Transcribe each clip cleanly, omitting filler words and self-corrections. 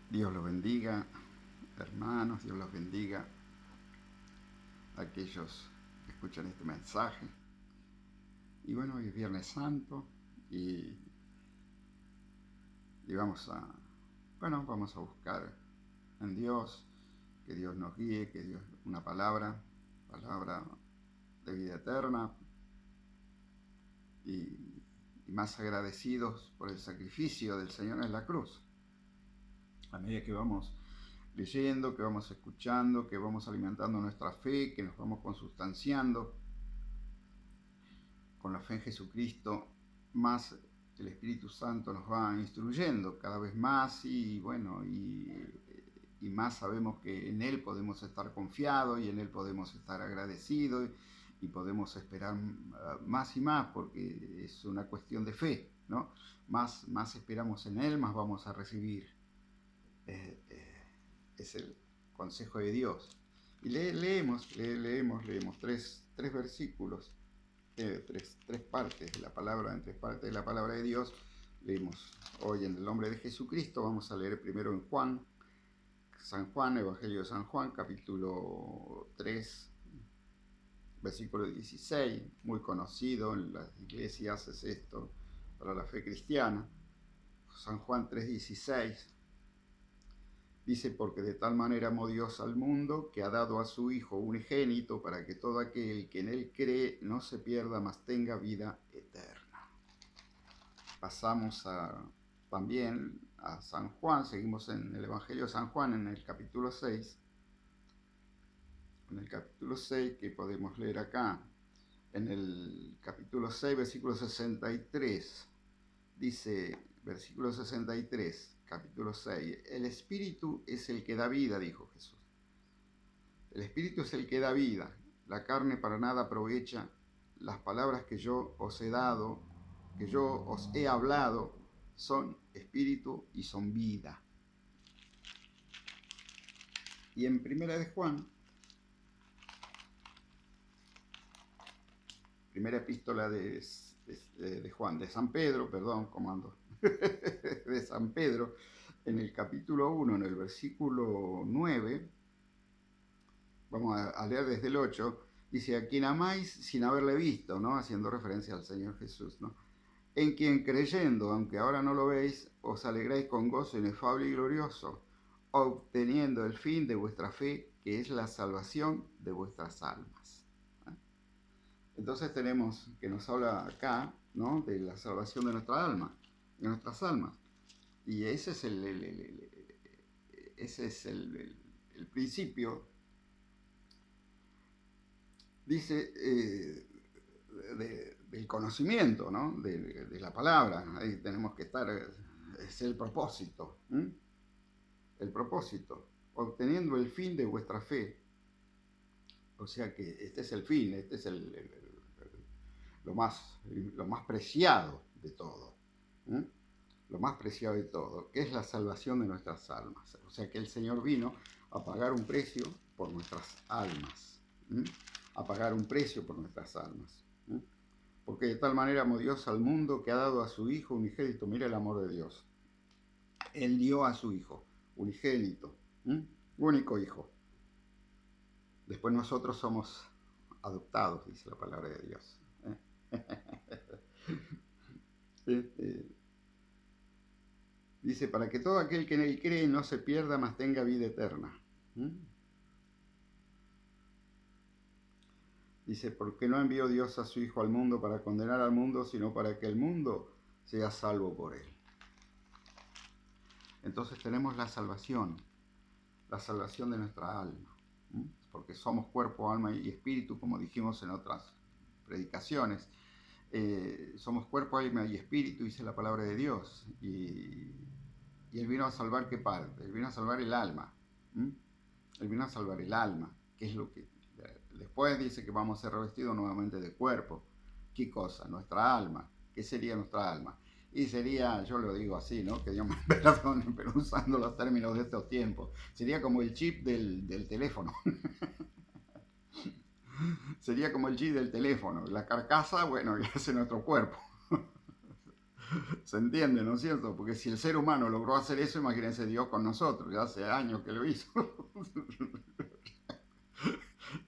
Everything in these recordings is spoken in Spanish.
Dios los bendiga, hermanos, Dios los bendiga a aquellos que escuchan este mensaje. Y bueno, hoy es Viernes Santo y, y vamos a buscar en Dios, que Dios nos guíe, que Dios, una palabra de vida eterna y más agradecidos por el sacrificio del Señor en la cruz. A medida que vamos leyendo, que vamos escuchando, que vamos alimentando nuestra fe, que nos vamos consustanciando con la fe en Jesucristo, más el Espíritu Santo nos va instruyendo cada vez más y más sabemos que en Él podemos estar confiados y en Él podemos estar agradecidos y podemos esperar más y más porque es una cuestión de fe, ¿no? Más esperamos en Él, más vamos a recibir. Es el consejo de Dios. Y leemos tres versículos, tres partes de la palabra, en tres partes de la palabra de Dios. Leemos hoy en el nombre de Jesucristo. Vamos a leer primero en San Juan, Evangelio de San Juan, capítulo 3, versículo 16, muy conocido en las iglesias, es esto para la fe cristiana. San Juan 3:16 dice: porque de tal manera amó Dios al mundo, que ha dado a su Hijo unigénito, para que todo aquel que en Él cree no se pierda, mas tenga vida eterna. Pasamos también a San Juan, seguimos en el Evangelio de San Juan, en el capítulo 6. En el capítulo 6, que podemos leer acá, en el capítulo 6, versículo 63, dice, versículo 63, capítulo 6, el Espíritu es el que da vida, dijo Jesús. El Espíritu es el que da vida, la carne para nada aprovecha. Las palabras que yo os he dado, que yo os he hablado, son espíritu y son vida. Y en primera de Juan, primera epístola de Juan, de San Pedro, perdón, comando, de San Pedro, en el capítulo 1, en el versículo 9, vamos a leer desde el 8, dice: a quien amáis sin haberle visto, ¿no? Haciendo referencia al Señor Jesús, ¿no? En quien creyendo, aunque ahora no lo veis, os alegráis con gozo inefable y glorioso, obteniendo el fin de vuestra fe, que es la salvación de vuestras almas. Entonces tenemos que nos habla acá, ¿no?, de la salvación de nuestra alma, de nuestras almas. Y ese es el principio, dice, del conocimiento, ¿no?, de la palabra. Ahí tenemos que estar, es el propósito. El propósito, obteniendo el fin de vuestra fe. O sea que este es el fin, este es lo más preciado de todo. Lo más preciado de todo, que es la salvación de nuestras almas. O sea que el Señor vino a pagar un precio por nuestras almas. A pagar un precio por nuestras almas. Porque de tal manera amó Dios al mundo, que ha dado a su Hijo unigénito. Mira el amor de Dios. Él dio a su Hijo unigénito, único Hijo. Después nosotros somos adoptados, dice la palabra de Dios. Dice: para que todo aquel que en Él cree no se pierda, mas tenga vida eterna. Dice: porque no envió Dios a su Hijo al mundo para condenar al mundo, sino para que el mundo sea salvo por Él. Entonces tenemos la salvación de nuestra alma, porque somos cuerpo, alma y espíritu, como dijimos en otras predicaciones. Somos cuerpo, alma y espíritu, dice la palabra de Dios, y Él vino a salvar ¿qué parte? Él vino a salvar el alma. Él vino a salvar el alma, que es lo que después dice que vamos a ser revestidos nuevamente de cuerpo. ¿Qué cosa? Nuestra alma. ¿Qué sería nuestra alma? Y sería, yo lo digo así, ¿no?, que Dios me perdone, pero usando los términos de estos tiempos, sería como el chip del teléfono. Sería como el chip del teléfono. La carcasa, bueno, ya es nuestro cuerpo. ¿Se entiende, no es cierto? Porque si el ser humano logró hacer eso, imagínense Dios con nosotros, ya hace años que lo hizo.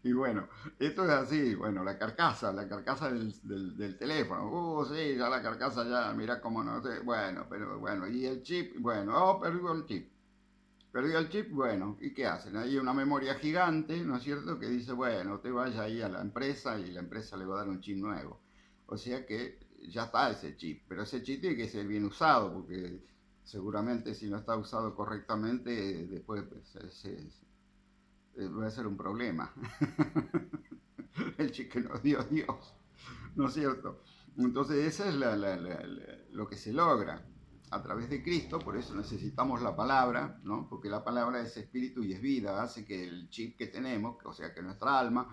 Y bueno, esto es así, bueno, la carcasa del teléfono. Sí, ya la carcasa ya, mira cómo no sé. Bueno, pero bueno, y el chip, bueno, oh, perdió el chip. Perdió el chip, bueno, ¿y qué hacen? Hay una memoria gigante, ¿no es cierto?, que dice, bueno, te vaya ahí a la empresa y la empresa le va a dar un chip nuevo. O sea que ya está ese chip, pero ese chip tiene que ser bien usado, porque seguramente si no está usado correctamente, después pues, va a ser un problema. El chip que nos dio Dios, ¿no es cierto? Entonces, esa es lo que se logra a través de Cristo, por eso necesitamos la palabra, ¿no? Porque la palabra es espíritu y es vida, hace que el chip que tenemos, o sea, que nuestra alma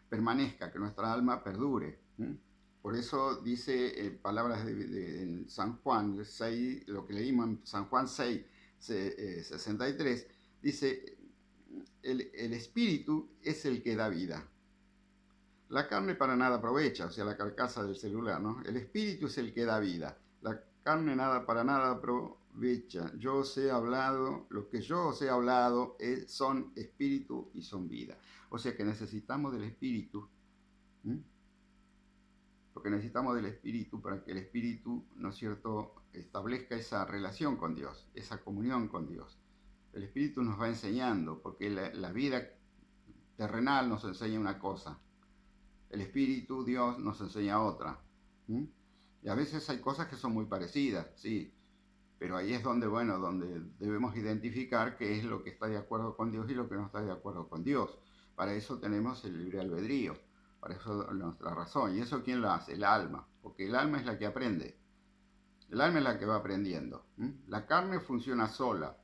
permanezca, que nuestra alma perdure. ¿Mm? Por eso dice palabras en San Juan 6, lo que leímos en San Juan 6, 63, dice, el espíritu es el que da vida. La carne para nada aprovecha, o sea, la carcasa del celular, ¿no? El espíritu es el que da vida. La carne nada para nada aprovecha. Yo os he hablado, lo que yo os he hablado son espíritu y son vida. O sea que necesitamos del espíritu, ¿m? Porque necesitamos del espíritu para que el espíritu, ¿no es cierto?, establezca esa relación con Dios, esa comunión con Dios. El espíritu nos va enseñando, porque la vida terrenal nos enseña una cosa, el Espíritu, Dios, nos enseña otra. ¿Mm? Y a veces hay cosas que son muy parecidas, sí, pero ahí es donde, bueno, donde debemos identificar qué es lo que está de acuerdo con Dios y lo que no está de acuerdo con Dios. Para eso tenemos el libre albedrío, para eso nuestra razón. ¿Y eso quién lo hace? El alma, porque el alma es la que aprende. El alma es la que va aprendiendo. ¿Mm? La carne funciona sola,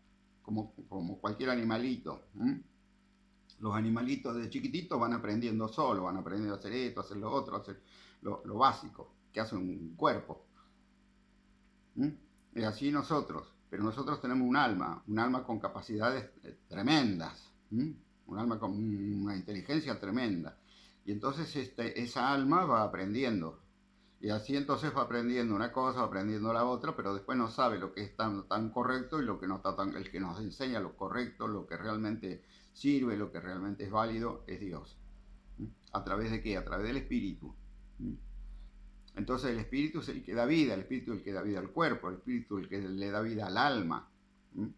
como cualquier animalito. ¿Mm? Los animalitos de chiquititos van aprendiendo solo, van aprendiendo a hacer esto, a hacer lo otro, a hacer lo básico, que hace un cuerpo. ¿Mm? Y así nosotros, pero nosotros tenemos un alma con capacidades tremendas, ¿Mm? Un alma con una inteligencia tremenda. Y entonces esa alma va aprendiendo. Y así entonces va aprendiendo una cosa, va aprendiendo la otra, pero después no sabe lo que es tan correcto y lo que no está tan, el que nos enseña lo correcto, lo que realmente sirve, lo que realmente es válido, es Dios. ¿Mm? ¿A través de qué? A través del Espíritu. ¿Mm? Entonces el Espíritu es el que da vida, el Espíritu es el que da vida al cuerpo, el Espíritu es el que le da vida al alma. ¿Mm?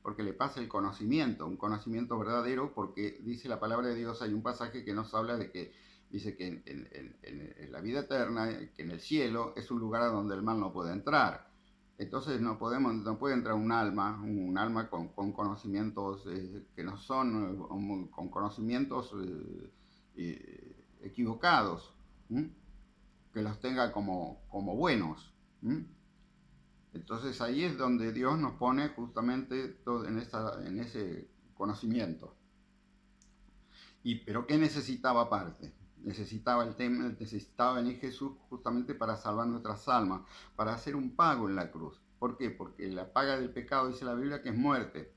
Porque le pasa el conocimiento, un conocimiento verdadero, porque dice la palabra de Dios, hay un pasaje que nos habla de que dice que en la vida eterna, que en el cielo es un lugar a donde el mal no puede entrar. Entonces no puede entrar un alma con conocimientos que no son, con conocimientos equivocados, ¿m? Que los tenga como buenos. ¿M? Entonces ahí es donde Dios nos pone justamente todo en ese conocimiento. Pero ¿qué necesitaba aparte? Necesitaba venir Jesús justamente para salvar nuestras almas, para hacer un pago en la cruz. ¿Por qué? Porque la paga del pecado, dice la Biblia, que es muerte.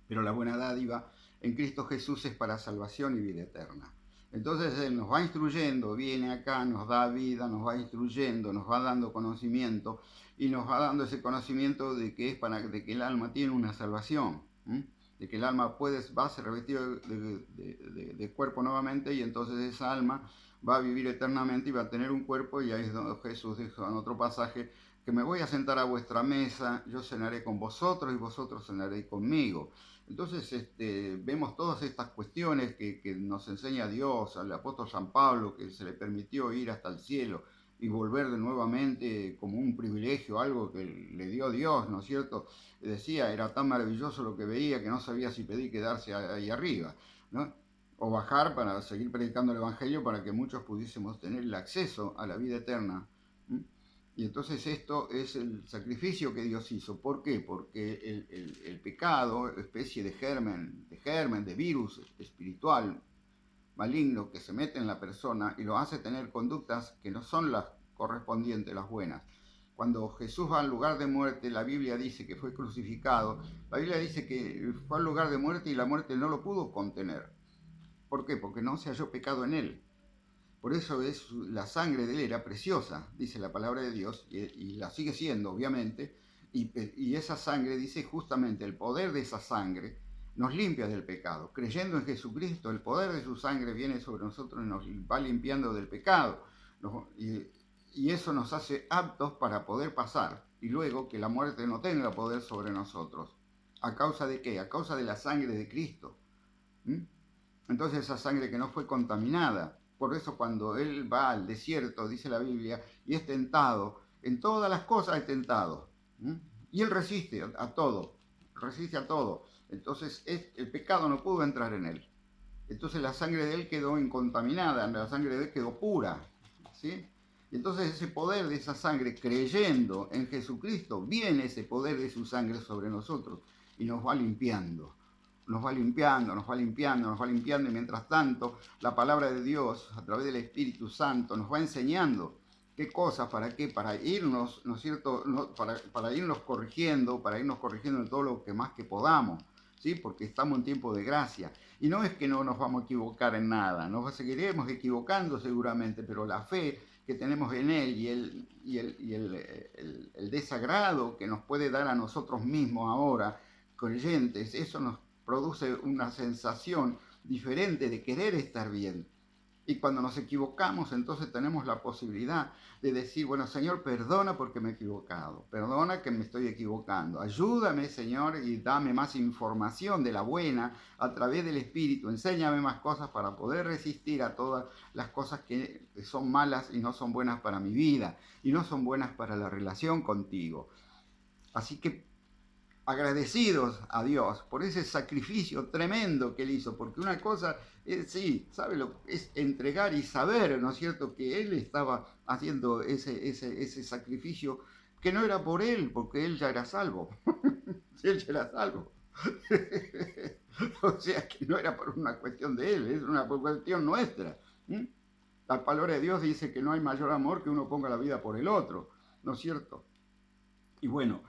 Pero la buena dádiva en Cristo Jesús es para salvación y vida eterna. Entonces Él nos va instruyendo, viene acá, nos da vida, nos va instruyendo, nos va dando conocimiento y nos va dando ese conocimiento de que de que el alma tiene una salvación. ¿Mm? De que el alma va a ser revestido de cuerpo nuevamente y entonces esa alma va a vivir eternamente y va a tener un cuerpo, y ahí es donde Jesús dijo en otro pasaje que me voy a sentar a vuestra mesa, yo cenaré con vosotros y vosotros cenaréis conmigo. Entonces vemos todas estas cuestiones que nos enseña Dios, al apóstol San Pablo, que se le permitió ir hasta el cielo y volver de nuevamente como un privilegio, algo que le dio Dios, ¿no es cierto? Decía, era tan maravilloso lo que veía que no sabía si pedir quedarse ahí arriba, ¿no? O bajar para seguir predicando el Evangelio para que muchos pudiésemos tener el acceso a la vida eterna. ¿Mm? Y entonces esto es el sacrificio que Dios hizo. ¿Por qué? Porque el pecado, especie de germen, de virus espiritual maligno que se mete en la persona y lo hace tener conductas que no son las correspondientes, las buenas. Cuando Jesús va al lugar de muerte, la Biblia dice que fue crucificado, la Biblia dice que fue al lugar de muerte y la muerte no lo pudo contener. ¿Por qué? Porque no se halló pecado en él. Por eso la sangre de él era preciosa, dice la palabra de Dios, y la sigue siendo, obviamente, y esa sangre, dice justamente, el poder de esa sangre nos limpia del pecado. Creyendo en Jesucristo, el poder de su sangre viene sobre nosotros y nos va limpiando del pecado. Y eso nos hace aptos para poder pasar, y luego que la muerte no tenga poder sobre nosotros. ¿A causa de qué? A causa de la sangre de Cristo. ¿Mm? Entonces esa sangre que no fue contaminada. Por eso cuando él va al desierto, dice la Biblia, y es tentado, en todas las cosas es tentado. Y él resiste a todo, resiste a todo. Entonces el pecado no pudo entrar en él. Entonces la sangre de él quedó incontaminada, la sangre de él quedó pura. ¿Sí? Y entonces ese poder de esa sangre, creyendo en Jesucristo, viene ese poder de su sangre sobre nosotros y nos va limpiando. Nos va limpiando, nos va limpiando, nos va limpiando, y mientras tanto la palabra de Dios a través del Espíritu Santo nos va enseñando qué cosas, para qué, para irnos, ¿no es cierto?, para irnos corrigiendo en todo lo que más que podamos, ¿sí? Porque estamos en tiempo de gracia. Y no es que no nos vamos a equivocar en nada, nos seguiremos equivocando seguramente, pero la fe que tenemos en Él el desagrado que nos puede dar a nosotros mismos ahora, creyentes, eso nos produce una sensación diferente de querer estar bien. Y cuando nos equivocamos, entonces tenemos la posibilidad de decir, bueno, Señor, perdona porque me he equivocado, perdona que me estoy equivocando, ayúdame, Señor, y dame más información de la buena a través del Espíritu, enséñame más cosas para poder resistir a todas las cosas que son malas y no son buenas para mi vida, y no son buenas para la relación contigo. Así que agradecidos a Dios por ese sacrificio tremendo que Él hizo, porque una cosa es, sí, sabe lo que es entregar y saber, ¿no es cierto?, que Él estaba haciendo ese sacrificio que no era por Él, porque Él ya era salvo. Él ya era salvo. O sea que no era por una cuestión de Él, es una cuestión nuestra. La palabra de Dios dice que no hay mayor amor que uno ponga la vida por el otro, ¿no es cierto? Y bueno,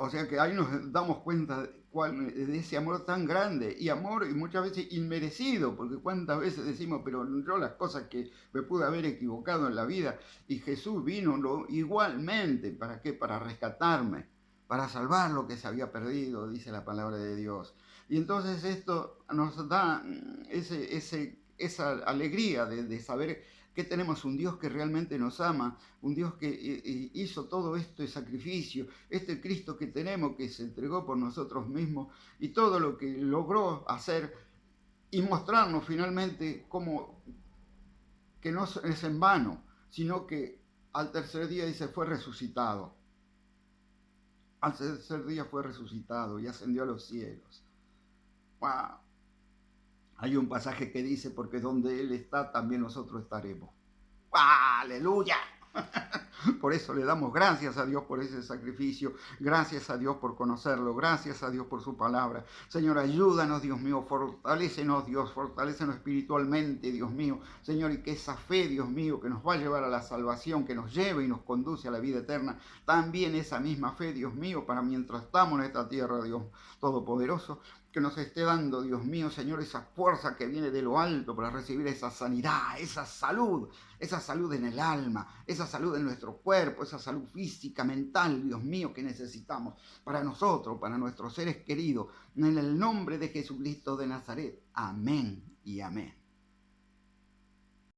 o sea que ahí nos damos cuenta de ese amor tan grande, y amor y muchas veces inmerecido, porque cuántas veces decimos, pero yo las cosas que me pude haber equivocado en la vida, y Jesús vino igualmente, ¿para qué? Para rescatarme, para salvar lo que se había perdido, dice la palabra de Dios. Y entonces esto nos da esa alegría de saber que tenemos un Dios que realmente nos ama, un Dios que hizo todo este sacrificio, este Cristo que tenemos, que se entregó por nosotros mismos, y todo lo que logró hacer y mostrarnos finalmente cómo que no es en vano, sino que al tercer día dice fue resucitado. Al tercer día fue resucitado y ascendió a los cielos. ¡Wow! Hay un pasaje que dice, porque donde Él está, también nosotros estaremos. ¡Aleluya! Por eso le damos gracias a Dios por ese sacrificio, gracias a Dios por conocerlo, gracias a Dios por su palabra. Señor, ayúdanos, Dios mío, fortalécenos, Dios, fortalécenos espiritualmente, Dios mío. Señor, y que esa fe, Dios mío, que nos va a llevar a la salvación, que nos lleve y nos conduce a la vida eterna, también esa misma fe, Dios mío, para mientras estamos en esta tierra, Dios Todopoderoso, que nos esté dando, Dios mío, Señor, esa fuerza que viene de lo alto para recibir esa sanidad, esa salud en el alma, esa salud en nuestro cuerpo, esa salud física, mental, Dios mío, que necesitamos para nosotros, para nuestros seres queridos, en el nombre de Jesucristo de Nazaret. Amén y amén.